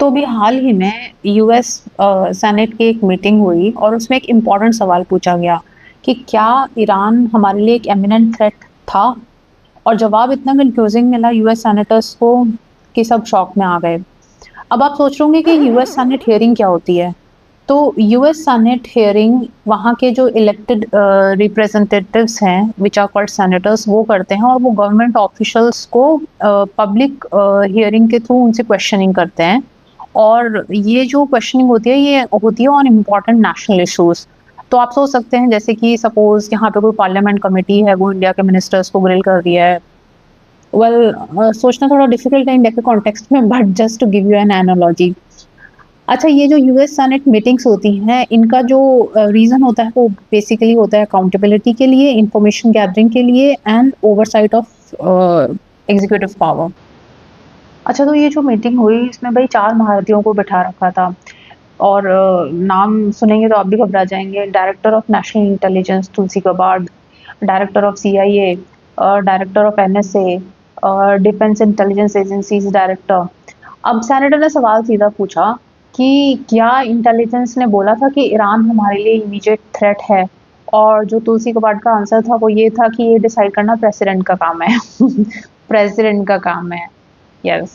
तो अभी हाल ही में यूएस सेनेट की एक मीटिंग हुई और उसमें एक इम्पॉर्टेंट सवाल पूछा गया कि क्या ईरान हमारे लिए एक एमिनेंट थ्रेट था? और जवाब इतना कंफ्यूजिंग मिला यूएस सेनेटर्स को कि सब शॉक में आ गए। अब आप सोच रहे होंगे कि यूएस सेनेट हियरिंग क्या होती है? तो यूएस सेनेट हियरिंग वहाँ के जो इलेक्टेड रिप्रेजेंटेटिव्स हैं विच आर कॉल्ड सेनेटर्स वो करते हैं और वो गवर्नमेंट ऑफिशियल्स को पब्लिक हियरिंग के थ्रू उनसे क्वेश्चनिंग करते हैं। और ये जो क्वेश्चनिंग होती है ये होती है ऑन इम्पॉर्टेंट नेशनल इश्यूज। तो आप सोच सकते हैं जैसे कि सपोज यहाँ पे कोई पार्लियामेंट कमेटी है वो इंडिया के मिनिस्टर्स को ग्रिल कर रही है। सोचना थोड़ा डिफिकल्ट है इंडिया के कॉन्टेक्स्ट में, but just to give you an analogy. अच्छा, ये जो यूएस सेनेट मीटिंग्स होती हैं इनका जो रीज़न होता है वो बेसिकली होता है अकाउंटेबिलिटी के लिए, इंफॉर्मेशन गैदरिंग के लिए and oversight of executive power. अच्छा, तो ये जो मीटिंग हुई इसमें भाई 4 महारथियों को बिठा रखा था और नाम सुनेंगे तो आप भी घबरा जाएँगे। Director of national intelligence Tulsi Gabbard, director of CIA, director of NSA, defence intelligence agencies director. अब सेनेटर ने सवाल सीधा पूछा कि क्या इंटेलिजेंस ने बोला था कि ईरान हमारे लिए इमीडिएट थ्रेट है? और जो तुलसी गाबार्ड का आंसर था वो ये था कि ये डिसाइड करना प्रेसिडेंट का काम है। प्रेसिडेंट का काम है। यस।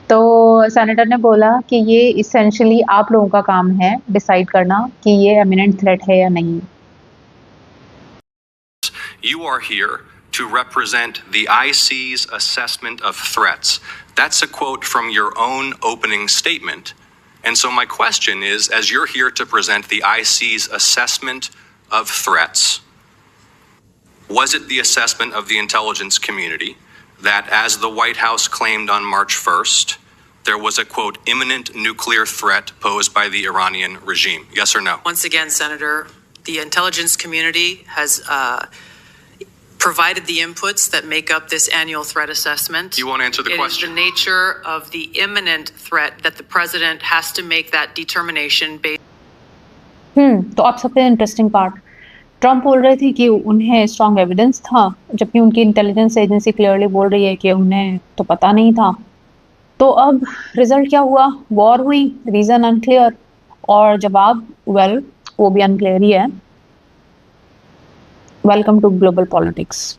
तो सेनेटर ने बोला कि ये इसेंशियली आप लोगों का काम है डिसाइड करना कि ये एमिनेंट थ्रेट है या नहीं। You are here to represent the IC's assessment of threats. That's a quote from your own opening statement. And so my question is, as you're here to present the IC's assessment of threats, was it the assessment of the intelligence community that, as the White House claimed on March 1st, there was a, quote, imminent nuclear threat posed by the Iranian regime? Yes or no? Once again, Senator, the intelligence community has provided the inputs that make up this annual threat assessment. You won't answer the question. It is the nature of the imminent threat that the president has to make that determination based. तो आप सबसे interesting part, Trump बोल रहे थे कि उन्हें strong evidence था जबकि उनकी इंटेलिजेंस एजेंसी क्लियरली बोल रही है कि उन्हें तो पता नहीं था। तो अब रिजल्ट क्या हुआ? वॉर हुई, रीजन अनक्लियर और जवाब वो भी अनक्लियर ही है। Welcome to global politics.